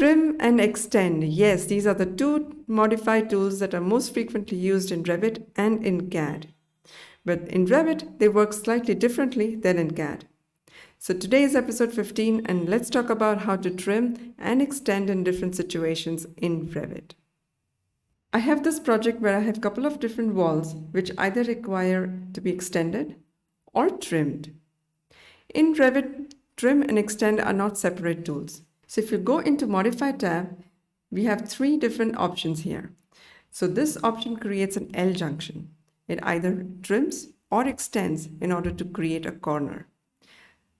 Trim and extend. Yes, these are the two modify tools that are most frequently used in Revit and in CAD. But in Revit, they work slightly differently than in CAD. So today is episode 15, and let's talk about how to trim and extend in different situations in Revit. I have this project where I have a couple of different walls which either require to be extended or trimmed. In Revit, trim and extend are not separate tools. So if you go into Modify tab, we have three different options here. So this option creates an L junction. It either trims or extends in order to create a corner.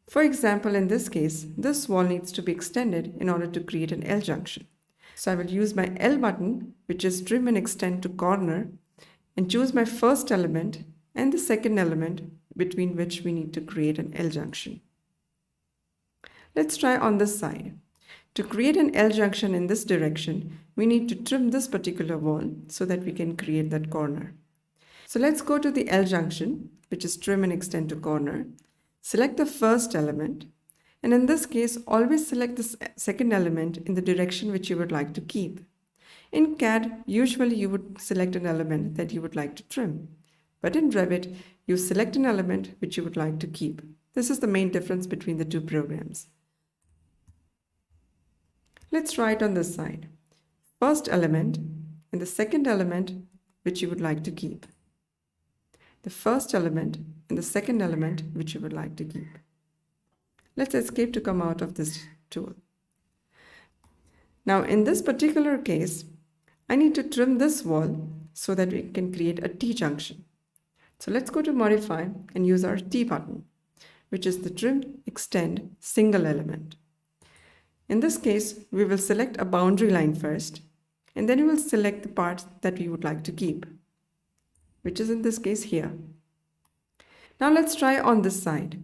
For example, in this case, this wall needs to be extended in order to create an L junction. So I will use my L button, which is trim and extend to corner, and choose my first element and the second element between which we need to create an L junction. Let's try on this side. To create an L junction in this direction, we need to trim this particular wall so that we can create that corner. So let's go to the L junction, which is trim and extend to corner. Select the first element, and in this case, always select the second element in the direction which you would like to keep. In CAD, usually you would select an element that you would like to trim. But in Revit, you select an element which you would like to keep. This is the main difference between the two programs. Let's try it on this side. First element and the second element which you would like to keep. The first element and the second element which you would like to keep. Let's escape to come out of this tool. Now in this particular case, I need to trim this wall so that we can create a T junction. So let's go to Modify and use our T button, which is the Trim Extend Single Element. In this case, we will select a boundary line first, and then we will select the part that we would like to keep, which is in this case here. Now let's try on this side.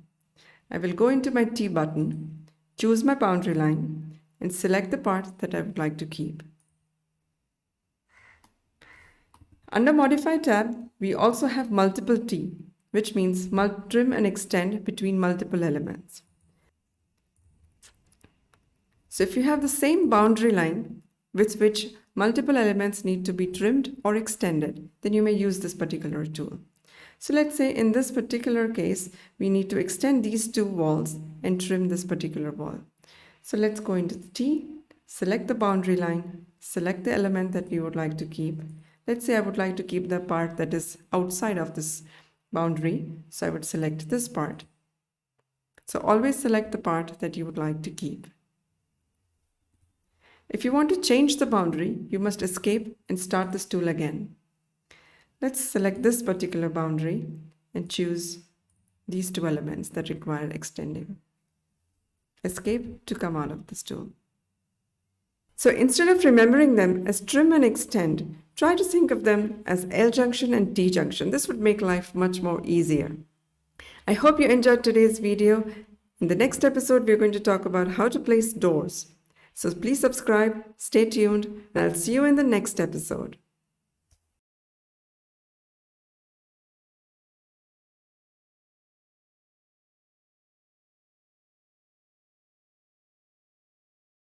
I will go into my T button, choose my boundary line, and select the part that I would like to keep. Under Modify tab, we also have multiple T, which means trim and extend between multiple elements. So if you have the same boundary line with which multiple elements need to be trimmed or extended, then you may use this particular tool. So let's say in this particular case, we need to extend these two walls and trim this particular wall. So let's go into the T, select the boundary line, select the element that we would like to keep. Let's say I would like to keep the part that is outside of this boundary, so I would select this part. So always select the part that you would like to keep. If you want to change the boundary, you must escape and start this tool again. Let's select this particular boundary and choose these two elements that require extending. Escape to come out of this tool. So instead of remembering them as trim and extend, try to think of them as L junction and T junction. This would make life much more easier. I hope you enjoyed today's video. In the next episode, we're going to talk about how to place doors. So please subscribe, stay tuned, and I'll see you in the next episode.